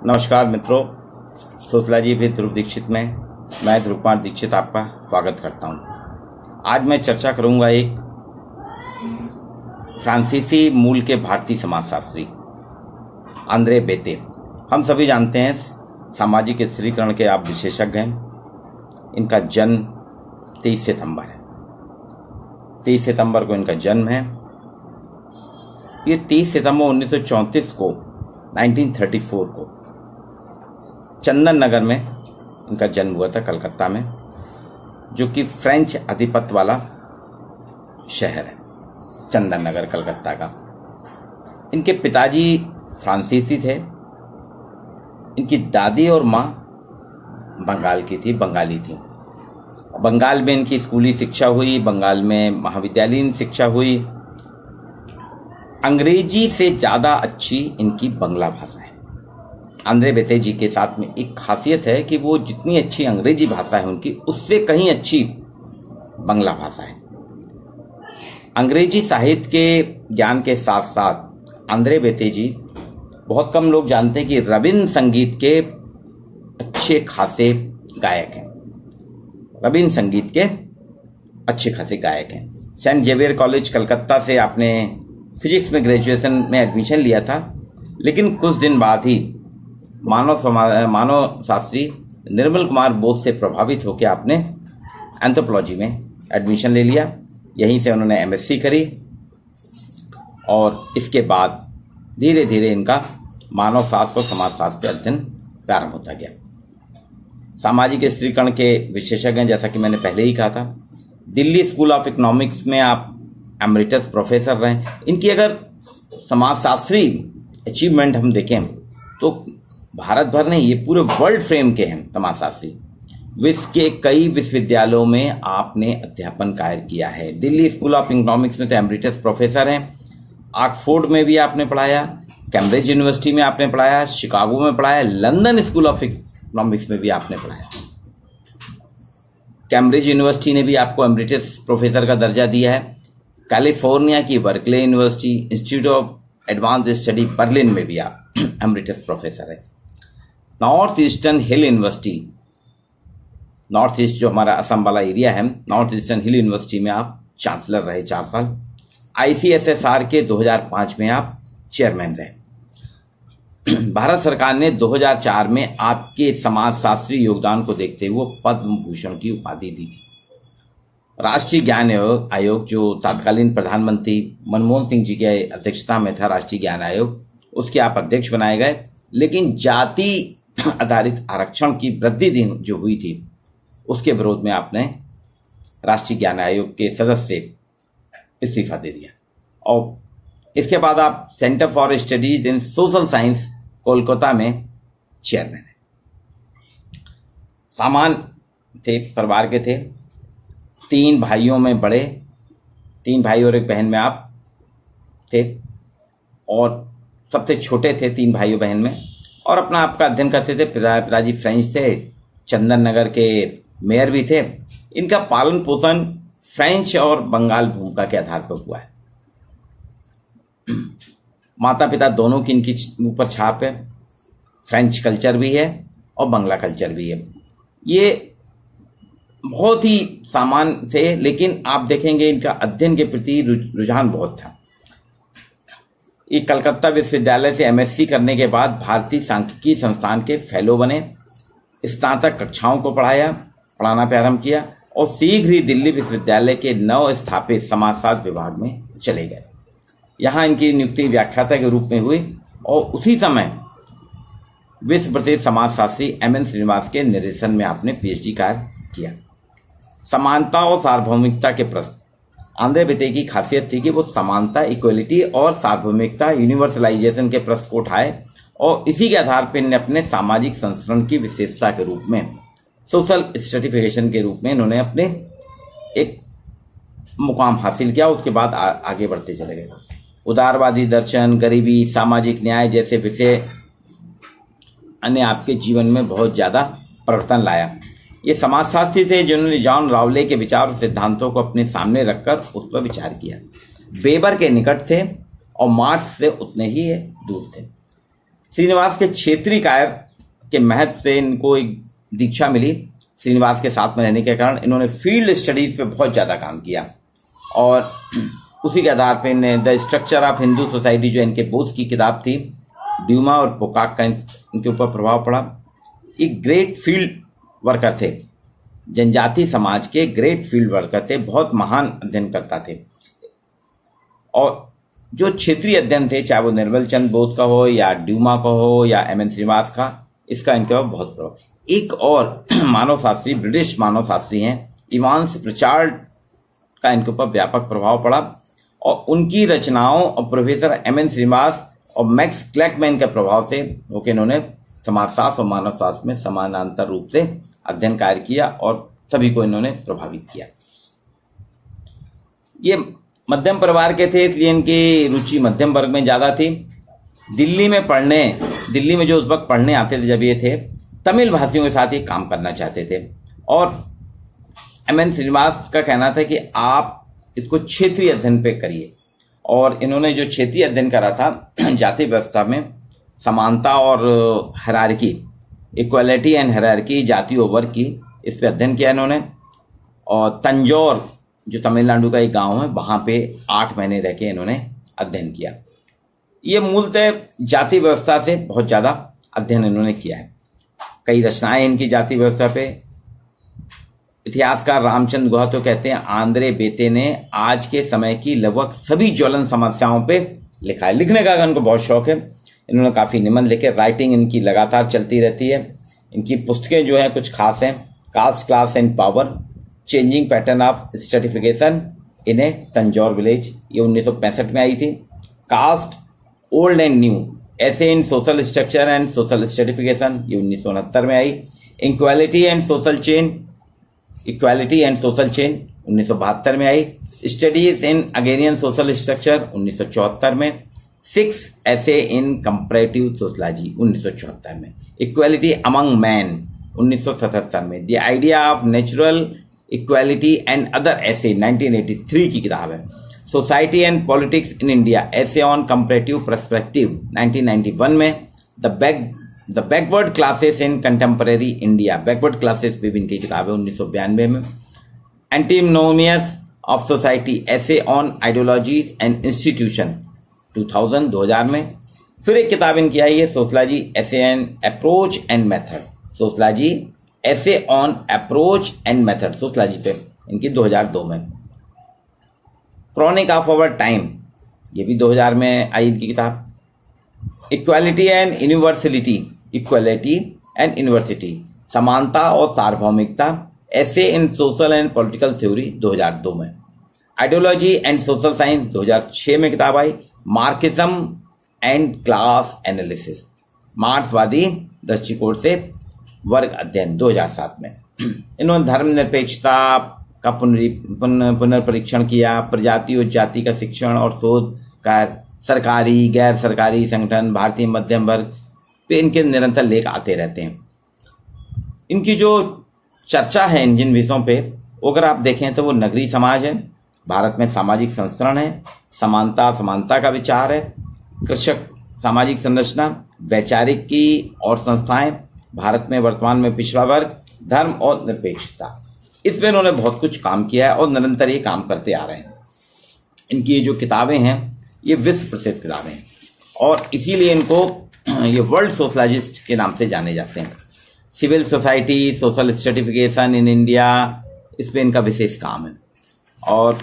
नमस्कार मित्रों, sociology with ध्रुव दीक्षित में मैं ध्रुव कुमार दीक्षित आपका स्वागत करता हूं। आज मैं चर्चा करूंगा एक फ्रांसीसी मूल के भारतीय समाजशास्त्री आंद्रे बेते। हम सभी जानते हैं सामाजिक स्त्रीकरण के आप विशेषज्ञ हैं। इनका जन्म 23 सितंबर है। 23 सितंबर को इनका जन्म है। ये 30 सितंबर 1934 को 1934 को चंदन नगर में इनका जन्म हुआ था, कलकत्ता में, जो कि फ्रेंच आधिपत्य वाला शहर है, चंदन नगर कलकत्ता का। इनके पिताजी फ्रांसीसी थे। इनकी दादी और माँ बंगाली थी। बंगाल में इनकी स्कूली शिक्षा हुई, बंगाल में महाविद्यालयीन शिक्षा हुई। अंग्रेजी से ज्यादा अच्छी इनकी बंगला भाषा है। आंद्रे बेते जी के साथ में एक खासियत है कि वो जितनी अच्छी अंग्रेजी भाषा है उनकी, उससे कहीं अच्छी बंगला भाषा है। अंग्रेजी साहित्य के ज्ञान के साथ साथ आंद्रे बेते जी, बहुत कम लोग जानते हैं कि रबीन्द्र संगीत के अच्छे खासे गायक हैं। रबीन्द्र संगीत के अच्छे खासे गायक हैं। सेंट जेवियर कॉलेज कलकत्ता से आपने फिजिक्स में ग्रेजुएशन में एडमिशन लिया था, लेकिन कुछ दिन बाद ही मानव शास्त्री निर्मल कुमार बोस से प्रभावित होकर आपने एंथ्रोपोलॉजी में एडमिशन ले लिया। यहीं से उन्होंने एमएससी करी और इसके बाद धीरे धीरे इनका मानव शास्त्र और समाजशास्त्र का अध्ययन प्रारंभ होता गया। सामाजिक स्त्रीकरण के विशेषज्ञ हैं, जैसा कि मैंने पहले ही कहा था। दिल्ली स्कूल ऑफ इकोनॉमिक्स में आप एमरिटस प्रोफेसर रहे। इनकी अगर समाजशास्त्री अचीवमेंट हम देखें तो भारत भर ने, ये पूरे वर्ल्ड फेम के हैं समाजशास्त्री। विश्व के कई विश्वविद्यालयों में आपने अध्यापन कार्य किया है। दिल्ली स्कूल ऑफ इकोनॉमिक्स में तो एमरिटस प्रोफेसर हैं। ऑक्सफोर्ड में भी आपने पढ़ाया, कैम्ब्रिज यूनिवर्सिटी में आपने पढ़ाया, शिकागो में पढ़ाया, लंदन स्कूल ऑफ इकोनॉमिक्स में भी आपने पढ़ाया। कैम्ब्रिज यूनिवर्सिटी ने भी आपको एमरिटस प्रोफेसर का दर्जा दिया है। कैलिफोर्निया की Berkeley university, institute of advance study Berlin में भी आप एमरिटस प्रोफेसर है। नॉर्थ ईस्टर्न हिल यूनिवर्सिटी, नॉर्थ ईस्ट जो हमारा असम वाला एरिया है, नॉर्थ ईस्टर्न हिल यूनिवर्सिटी में आप चांसलर रहे 4 साल। आईसीएसएसआर के 2005 में आप चेयरमैन रहे। भारत सरकार ने 2004 में आपके समाजशास्त्री योगदान को देखते हुए पद्म भूषण की उपाधि दी थी। राष्ट्रीय ज्ञान आयोग जो तत्कालीन प्रधानमंत्री मनमोहन सिंह जी के अध्यक्षता में था, राष्ट्रीय ज्ञान आयोग, उसके आप अध्यक्ष बनाए गए। लेकिन जाति आधारित आरक्षण की वृद्धि जो हुई थी, उसके विरोध में आपने राष्ट्रीय ज्ञान आयोग के सदस्य से इस्तीफा दे दिया और इसके बाद आप centre for studies in social science Kolkata में चेयरमैन है। सामान्य थे, परिवार के थे। 3 भाइयों में बड़े, 3 भाई और 1 बहन में आप थे और सबसे छोटे थे 3 भाइयों बहन में। और अपना आपका अध्ययन करते थे। पिताजी फ्रेंच थे, चंदन नगर के मेयर भी थे। इनका पालन पोषण फ्रेंच और बंगाल भूमिका के आधार पर हुआ है। माता पिता दोनों की इनकी ऊपर छाप है। फ्रेंच कल्चर भी है और बंगला कल्चर भी है। ये बहुत ही सामान्य थे, लेकिन आप देखेंगे इनका अध्ययन के प्रति रुझान बहुत था। ये कलकत्ता विश्वविद्यालय से एमएससी करने के बाद भारतीय सांख्यिकी संस्थान के फेलो बने। स्नातक कक्षाओं को पढ़ाना प्रारंभ किया और शीघ्र ही दिल्ली विश्वविद्यालय के नव स्थापित समाजशास्त्र विभाग में चले गए। यहाँ इनकी नियुक्ति व्याख्याता के रूप में हुई और उसी समय विश्व प्रसिद्ध समाजशास्त्री एमएन श्रीनिवास के निर्देशन में आपने पीएचडी कार्य किया। समानता और सार्वभौमिकता के प्रश्न, आंद्रे बेते की खासियत थी कि वो समानता, इक्वलिटी और सार्वभौमिकता, यूनिवर्सलाइजेशन के प्रश्न को उठाए और इसी के आधार पर इन्हें अपने सामाजिक संस्करण की विशेषता के रूप में, सोशल स्ट्रेटिफिकेशन के रूप में इन्होंने अपने एक मुकाम हासिल किया। उसके बाद आगे बढ़ते चले गए। उदारवादी दर्शन, गरीबी, सामाजिक न्याय जैसे विषय अन्य आपके जीवन में बहुत ज्यादा परिवर्तन लाया। ये समाजशास्त्री थे जिन्होंने जॉन रावले के विचार और सिद्धांतों को अपने सामने रखकर उस पर विचार किया। वेबर के निकट थे और मार्क्स से उतने ही दूर थे। श्रीनिवास के क्षेत्रीय कार्य के महत्व से इनको एक दीक्षा मिली। श्रीनिवास के साथ में रहने के कारण इन्होंने फील्ड स्टडीज पे बहुत ज्यादा काम किया और उसी के आधार पर इन्हें the structure of Hindu society जो इनके बोस की किताब थी, ड्यूमा और पोकाक का इनके ऊपर प्रभाव पड़ा। एक ग्रेट फील्ड वर्कर थे, जनजाति समाज के ग्रेट फील्ड वर्कर थे, बहुत महान अध्ययनकर्ता थे। और जो क्षेत्रीय अध्ययन थे, चाहे वो निर्मल चंद बोस का हो या ड्यूमा का हो या एम एन श्रीनिवास का, इसका इनके ऊपर बहुत प्रभाव। एक और मानव शास्त्री, ब्रिटिश मानव शास्त्री हैं इवांस प्रिचार्ड का इनके ऊपर व्यापक प्रभाव पड़ा और उनकी रचनाओं और प्रोफेसर एम एन श्रीनिवास और मैक्स क्लैकमैन के प्रभाव से होकर इन्होंने समाजशास्त्र और मानव शास्त्र में समानांतर रूप से अध्ययन कार्य किया और सभी को इन्होंने प्रभावित किया। ये मध्यम परिवार के थे, इसलिए इनकी रुचि मध्यम वर्ग में ज्यादा थी। दिल्ली में जो उस वक्त पढ़ने आते थे जब ये थे, तमिल भाषियों के साथ ये काम करना चाहते थे और एम एन श्रीनिवास का कहना था कि आप इसको क्षेत्रीय अध्ययन पे करिए। और इन्होंने जो क्षेत्रीय अध्ययन करा था, जाति व्यवस्था में समानता और हायरार्की, इक्वालिटी एंड हायरार्की, जाति और वर्ग की, इस पे अध्ययन किया इन्होंने। और तंजौर जो तमिलनाडु का एक गांव है, वहां पे 8 महीने रह के इन्होंने अध्ययन किया। ये मूलतः जाति व्यवस्था से बहुत ज्यादा अध्ययन इन्होंने किया है। कई रचनाएं इनकी जाति व्यवस्था पे। इतिहासकार रामचंद्र गुहा तो कहते हैं आंद्रे बेते ने आज के समय की लगभग सभी ज्वलन समस्याओं पे लिखा है। लिखने का इनको बहुत शौक है, इन्होंने काफी निबंध लिखे, राइटिंग इनकी लगातार चलती रहती है। इनकी पुस्तकें जो है कुछ खास हैं। Caste, class and power, changing pattern of stratification in a Tanjore village, ये 1965 में आई थी। Cast, old and new, essays in social structure and social stratification, ये 1969 में आई। इक्वालिटी एंड सोशल चेन 1972 में आई। Studies in agrarian social structure 1974 में। 6 ऐसे इन कंपैरेटिव सोशलॉजी 1974 में। इक्वालिटी अमंग मैन 1977 में। The idea of natural equality and other ऐसे 1983 की किताब है। Society and politics in India, ऐसे ऑन कंपैरेटिव पर्सपेक्टिव 1991 में। The backward classes in contemporary India, backward classes पे भी इनकी किताब है 1992 में। एंटीनोमियस ऑफ सोसाइटी, ऐसे ऑन आइडियोलॉजीज एंड इंस्टीट्यूशन 2000 में। फिर एक किताब इनकी आई है sociology essays an approach and method, sociology essays on approach and method, sociology पे इनकी 2002 में। क्रॉनिक ऑफ आवर टाइम, ये भी 2000 में आई इनकी किताब। Equality and universality, equality and university, समानता और सार्वभौमिकता, ऐसे in social and political theory 2002 में। आइडियोलॉजी एंड सोशल साइंस 2006 में किताब आई। मार्क्सिज्म एंड क्लास एनालिसिस, मार्क्सवादी दृष्टिकोण से वर्ग अध्ययन 2007 में। इन्होंने धर्मनिरपेक्षता का पुनर्परीक्षण किया। प्रजाति और जाति का शिक्षण और शोध कार्य, सरकारी गैर सरकारी संगठन, भारतीय मध्यम वर्ग पे इनके निरंतर लेख आते रहते हैं। इनकी जो चर्चा है इन जिन विषयों पे, अगर आप देखें तो वो नगरीय समाज है, भारत में सामाजिक संस्करण है, समानता का विचार है, कृषक सामाजिक संरचना, वैचारिकी और संस्थाएं, भारत में वर्तमान में पिछड़ा वर्ग, धर्म और निरपेक्षता, इस पे इन्होंने बहुत कुछ काम किया है और निरंतर ये काम करते आ रहे हैं। इनकी जो किताबें हैं ये विश्व प्रसिद्ध किताबें हैं और इसीलिए इनको ये वर्ल्ड सोशलॉजिस्ट के नाम से जाने जाते हैं। Civil society, social stratification in India, इस पे इनका विशेष काम है और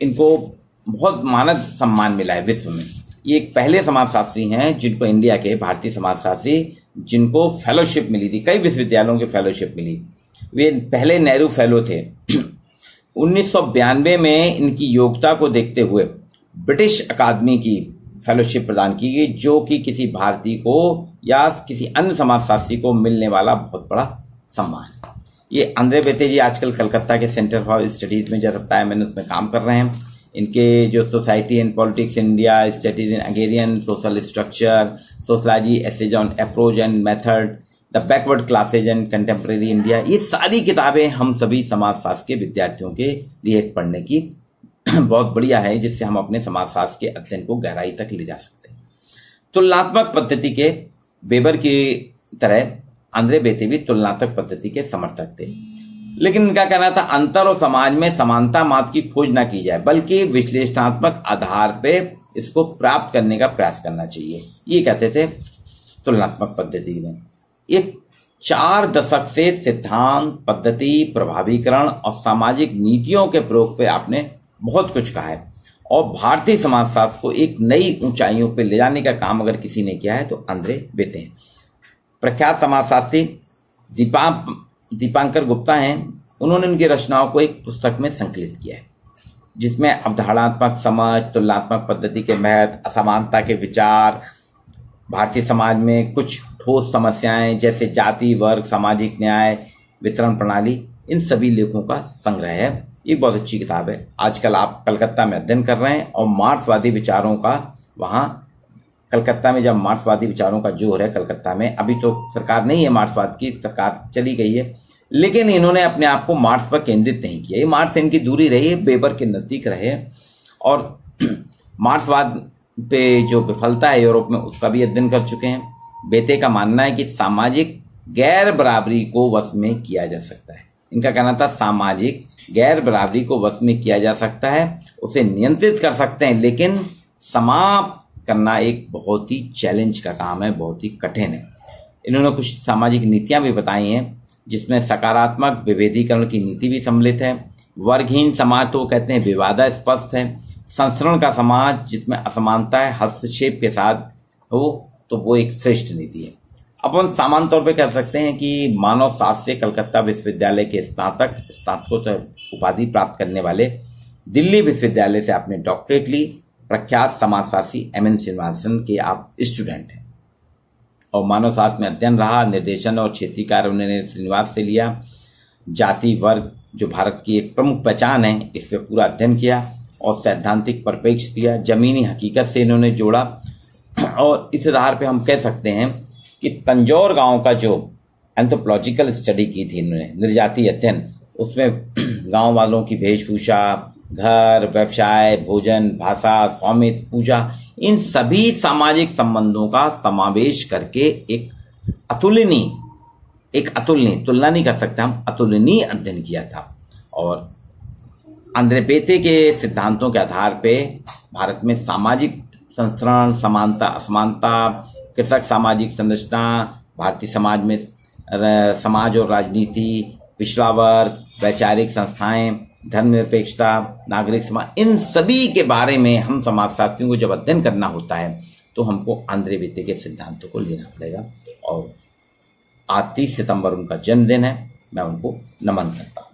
इनको बहुत मानद सम्मान मिला है विश्व में। ये एक पहले समाजशास्त्री हैं जिनको इंडिया के भारतीय समाजशास्त्री जिनको फेलोशिप मिली थी, कई विश्वविद्यालयों की फेलोशिप मिली। वे पहले नेहरू फेलो थे। 1992 में इनकी योग्यता को देखते हुए ब्रिटिश अकादमी की फेलोशिप प्रदान की गई, जो कि किसी भारतीय को या किसी अन्य समाजशास्त्री को मिलने वाला बहुत बड़ा सम्मान। ये आंद्रे बेते जी आजकल कलकत्ता के सेंटर फॉर स्टडीज में, जैसा बताया मैंने, उसमें काम कर रहे हैं। इनके जो society and politics in India, studies in agrarian social structure, sociology essays on approach and method, the backward classes and contemporary India, ये सारी किताबें हम सभी समाजशास्त्र के विद्यार्थियों के लिए पढ़ने की बहुत बढ़िया है, जिससे हम अपने समाजशास्त्र के अध्ययन को गहराई तक ले जा सकते हैं। तुलनात्मक पद्धति के वेबर की तरह आंद्रे बेते भी तुलनात्मक पद्धति के समर्थक थे, लेकिन इनका कहना था अंतर और समाज में समानता मात्र की खोज ना की जाए, बल्कि विश्लेषणात्मक आधार पे इसको प्राप्त करने का प्रयास करना चाहिए। ये कहते थे तुलनात्मक पद्धति में। ये 4 दशक से सिद्धांत, पद्धति, प्रभावीकरण और सामाजिक नीतियों के प्रयोग पे आपने बहुत कुछ कहा है, और भारतीय समाजशास्त्र को एक नई ऊंचाइयों पे ले जाने का काम अगर किसी ने किया है तो आंद्रे बेते हैं। प्रख्यात समाजशास्त्री दीपांकर गुप्ता हैं, उन्होंने उनकी रचनाओं को एक पुस्तक में संकलित किया है, जिसमें अवधारणात्मक समझ, तुलनात्मक पद्धति के महत्व, असमानता के विचार, भारतीय समाज में कुछ ठोस समस्याएं जैसे जाति, वर्ग, सामाजिक न्याय, वितरण प्रणाली, इन सभी लेखों का संग्रह है। ये बहुत अच्छी किताब है। आजकल आप कलकत्ता में अध्ययन कर रहे हैं और मार्क्सवादी विचारों का वहाँ कलकत्ता में, जब मार्क्सवादी विचारों का जोर है कलकत्ता में, अभी तो सरकार नहीं है, मार्क्सवाद की सरकार चली गई है, लेकिन इन्होंने अपने आप को मार्क्स पर केंद्रित नहीं किया। ये मार्क्स से इनकी दूरी रही है, वेबर के नजदीक रहे, और मार्क्सवाद पे जो विफलता है यूरोप में उसका भी अध्ययन कर चुके हैं। बेते का मानना है कि सामाजिक गैर बराबरी को वश में किया जा सकता है। इनका कहना था सामाजिक गैर बराबरी को वश में किया जा सकता है, उसे नियंत्रित कर सकते हैं, लेकिन समाप्त करना एक बहुत ही चैलेंज का काम है, बहुत ही कठिन है। इन्होंने कुछ सामाजिक नीतियां भी बताई हैं, जिसमें सकारात्मक विभेदीकरण की नीति भी सम्मिलित है। वर्गहीन समाज तो कहते हैं विवादास्पद है। संस्करण का समाज जिसमें असमानता है हस्तक्षेप के साथ हो, तो वो एक श्रेष्ठ नीति है। अपन सामान्य तौर पे कह सकते हैं कि मानव शास्त्र से कलकत्ता विश्वविद्यालय के स्नातकोत्तर उपाधि प्राप्त करने वाले दिल्ली विश्वविद्यालय से आपने डॉक्टरेट ली। प्रख्यात समाजशास्त्री एम.एन. श्रीनिवासन के आप स्टूडेंट हैं, और मानव शास्त्र में अध्ययन रहा, निर्देशन और क्षेत्रीय कार्य उन्होंने श्रीनिवास से लिया। जाति, वर्ग जो भारत की एक प्रमुख पहचान है, इस पर पूरा अध्ययन किया और सैद्धांतिक परिप्रेक्ष्य दिया, जमीनी हकीकत से इन्होंने जोड़ा। और इस आधार पे हम कह सकते हैं कि तंजौर गांव का जो एंथ्रोपोलॉजिकल स्टडी की थी इन्होंने, निर्जातीय अध्ययन, उसमें गांव वालों की वेशभूषा, घर, व्यवसाय, भोजन, भाषा, स्वामित्व, पूजा, इन सभी सामाजिक संबंधों का समावेश करके एक अतुलनीय तुलना नहीं कर सकते हम, अतुलनीय अध्ययन किया था। और आंद्रे बेते के सिद्धांतों के आधार पे भारत में सामाजिक संस्करण, समानता, असमानता, कृषक सामाजिक संरचना, भारतीय समाज में समाज और राजनीति, पिछड़ा वर्ग, वैचारिक संस्थाएं, धर्मनिरपेक्षता, नागरिक समाज, इन सभी के बारे में हम समाजशास्त्रियों को जब अध्ययन करना होता है तो हमको आंद्रे बेते के सिद्धांतों को लेना पड़ेगा। और आज 30 सितंबर उनका जन्मदिन है, मैं उनको नमन करता हूँ।